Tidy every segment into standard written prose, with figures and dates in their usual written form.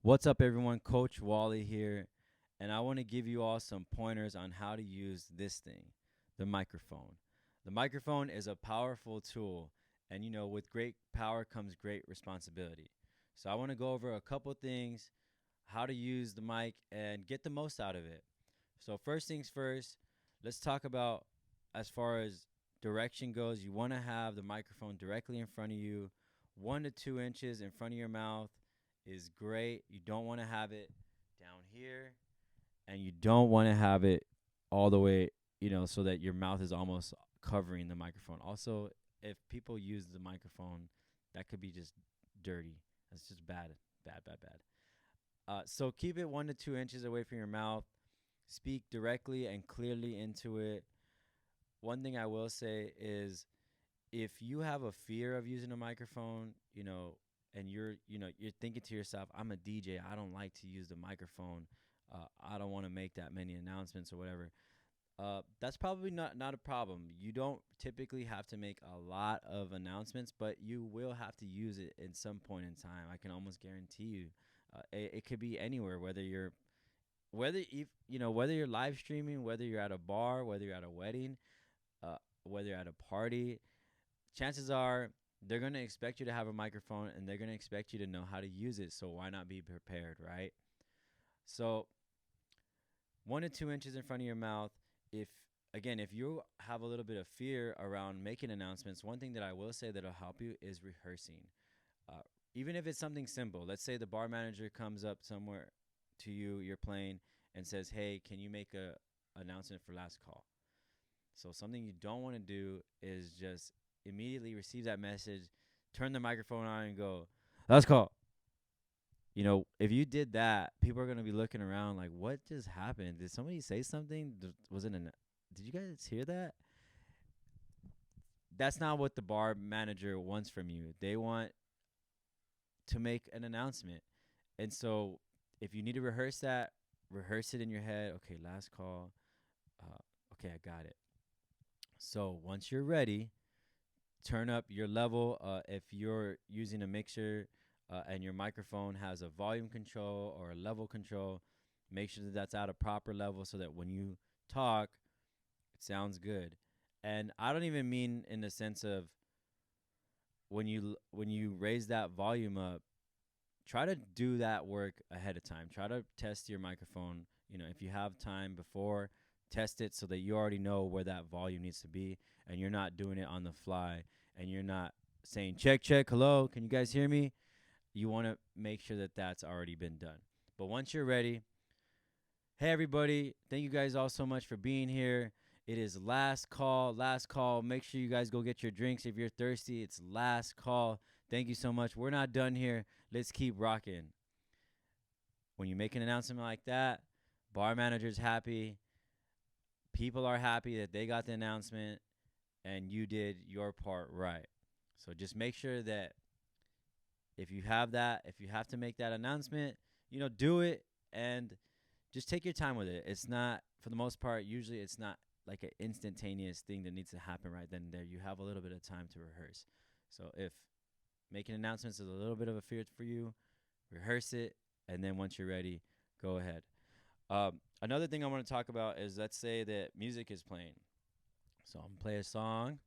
What's up, everyone? Coach Wally here, and I want to give you all some pointers on how to use this thing, the microphone. The microphone is a powerful tool, and with great power comes great responsibility. So, I want to go over a couple things, how to use the mic and get the most out of it. So, first things first, let's talk about as far as direction goes. You want to have the microphone directly in front of you, 1 to 2 inches in front of your mouth is great. You don't want to have it down here, and you don't want to have it all the way, so that your mouth is almost covering the microphone. Also, if people use the microphone, that could be just dirty. That's just bad, bad, bad, bad. So keep it 1 to 2 inches away from your mouth. Speak directly and clearly into it. One thing I will say is if you have a fear of using a microphone, and you're thinking to yourself, I'm a DJ, I don't like to use the microphone. I don't want to make that many announcements or whatever. That's probably not a problem. You don't typically have to make a lot of announcements, but you will have to use it in some point in time. I can almost guarantee you. It could be anywhere, whether you're live streaming, whether you're at a bar, whether you're at a wedding, whether you're at a party. Chances are they're going to expect you to have a microphone and they're going to expect you to know how to use it. So why not be prepared, right? So 1 to 2 inches in front of your mouth. If you have a little bit of fear around making announcements, one thing that I will say that'll help you is rehearsing. Uh, Even if it's something simple, let's say the bar manager comes up somewhere to you, you're playing, and says, "Hey, can you make a announcement for last call?" So something you don't want to do is just immediately receive that message, turn the microphone on, and go, "Last call." If you did that, people are gonna be looking around like, "What just happened? Did somebody say something? Was it an? Did you guys hear that?" That's not what the bar manager wants from you. They want to make an announcement, and so if you need to rehearse that, rehearse it in your head. Okay, last call. Okay, I got it. So once you're ready, turn up your level. If you're using a mixer and your microphone has a volume control or a level control, make sure that that's at a proper level so that when you talk, it sounds good. And I don't even mean in the sense of when you raise that volume up, try to do that work ahead of time. Try to test your microphone. If you have time before, test it so that you already know where that volume needs to be and you're not doing it on the fly and you're not saying, check, check, hello, can you guys hear me? You want to make sure that that's already been done. But once you're ready, hey, everybody, thank you guys all so much for being here. It is last call, last call. Make sure you guys go get your drinks if you're thirsty. It's last call. Thank you so much. We're not done here. Let's keep rocking. When you make an announcement like that, bar manager's happy. People are happy that they got the announcement and you did your part right. So just make sure that if you have to make that announcement, do it and just take your time with it. It's not, for the most part, usually it's not like an instantaneous thing that needs to happen right then and there. You have a little bit of time to rehearse. So if making announcements is a little bit of a fear for you, rehearse it, and then once you're ready, go ahead. Another thing I want to talk about is, let's say that music is playing. So I'm gonna play a song.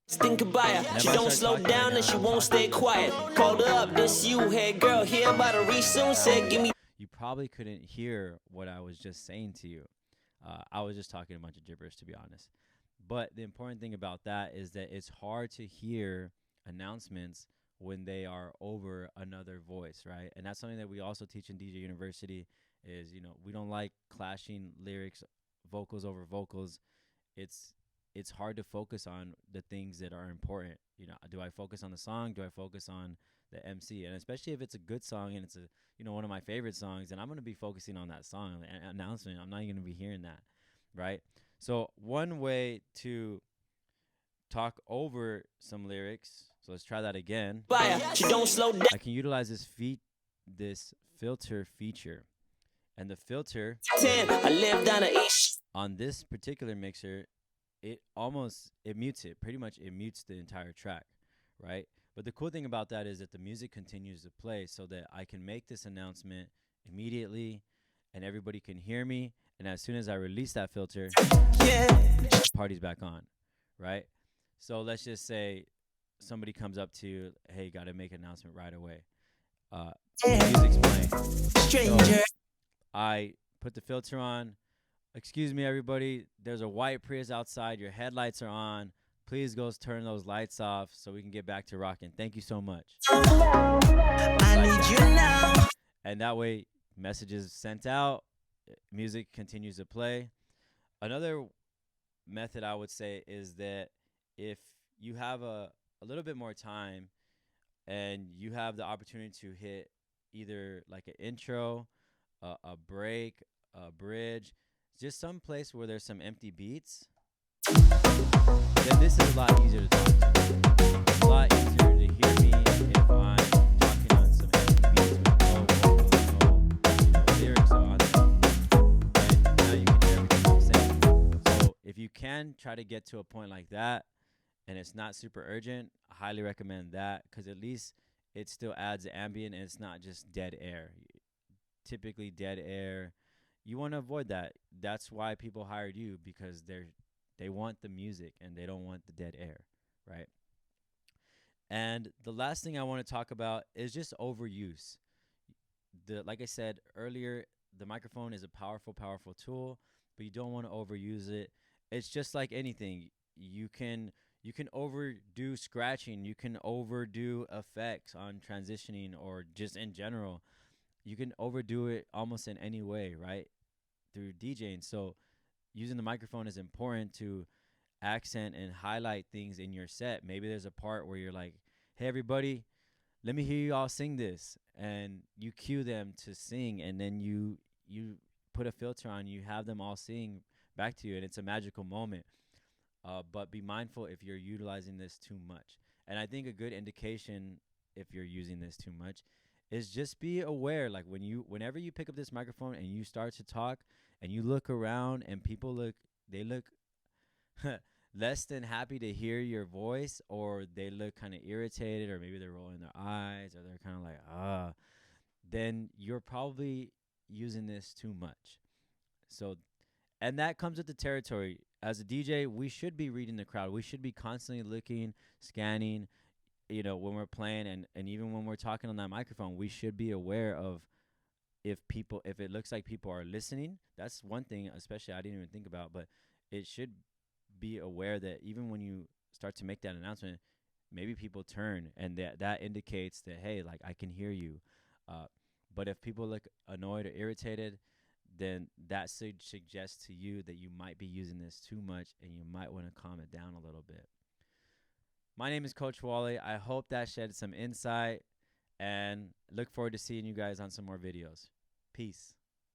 Think about it. She don't slow down and she won't stay quiet. Called her up, this you, hey girl, here about to reach soon. Said, give me. You probably couldn't hear what I was just saying to you. I was just talking a bunch of gibberish, to be honest. But the important thing about that is that it's hard to hear announcements when they are over another voice, right? And that's something that we also teach in DJ University is, we don't like clashing lyrics, vocals over vocals. It's hard to focus on the things that are important. Do I focus on the song? Do I focus on the MC? And especially if it's a good song and it's one of my favorite songs, and I'm going to be focusing on that song announcement. I'm not going to be hearing that, right? So one way to talk over some lyrics. So let's try that again. She don't slow down. I can utilize this filter feature, and the filter 10, I live down the east. on this particular mixer, it mutes it. Pretty much, it mutes the entire track, right? But the cool thing about that is that the music continues to play so that I can make this announcement immediately and everybody can hear me. And as soon as I release that filter, party's back on, right? So let's just say somebody comes up to you, hey, got to make an announcement right away. Music's playing. So I put the filter on. Excuse me, everybody. There's a white Prius outside. Your headlights are on. Please go turn those lights off so we can get back to rocking. Thank you so much. I need you now. And that way, messages sent out, music continues to play. Another method I would say is that if you have a little bit more time and you have the opportunity to hit either like an intro, a break, a bridge, just some place where there's some empty beats, then this is a lot easier to talk to. It's a lot easier to hear me if I'm talking on some empty beats with no vocals, no lyrics on them. And now you can hear everything I'm saying. So if you can try to get to a point like that and it's not super urgent, I highly recommend that because at least it still adds ambient and it's not just dead air. Typically dead air, you want to avoid that. That's why people hired you, because they want the music and they don't want the dead air, right? And the last thing I want to talk about is just overuse. Like I said earlier, the microphone is a powerful tool, but you don't want to overuse it. It's just like anything. You can overdo scratching, you can overdo effects on transitioning or just in general. You can overdo it almost in any way, right? Through DJing. So using the microphone is important to accent and highlight things in your set. Maybe there's a part where you're like, hey, everybody, let me hear you all sing this. And you cue them to sing, and then you put a filter on, you have them all sing back to you, and it's a magical moment. But be mindful if you're utilizing this too much. And I think a good indication if you're using this too much is just be aware. Like whenever you pick up this microphone and you start to talk and you look around and they look less than happy to hear your voice, or they look kind of irritated, or maybe they're rolling their eyes, or they're kind of like, then you're probably using this too much. So, and that comes with the territory. As a DJ, we should be reading the crowd. We should be constantly looking, scanning, when we're playing, and even when we're talking on that microphone, we should be aware of if it looks like people are listening. That's one thing, especially I didn't even think about, but it should be aware that even when you start to make that announcement, maybe people turn, and that indicates that, hey, like, I can hear you. But if people look annoyed or irritated, then that should suggest to you that you might be using this too much and you might want to calm it down a little bit. My name is Coach Wally. I hope that shed some insight, and look forward to seeing you guys on some more videos. Peace.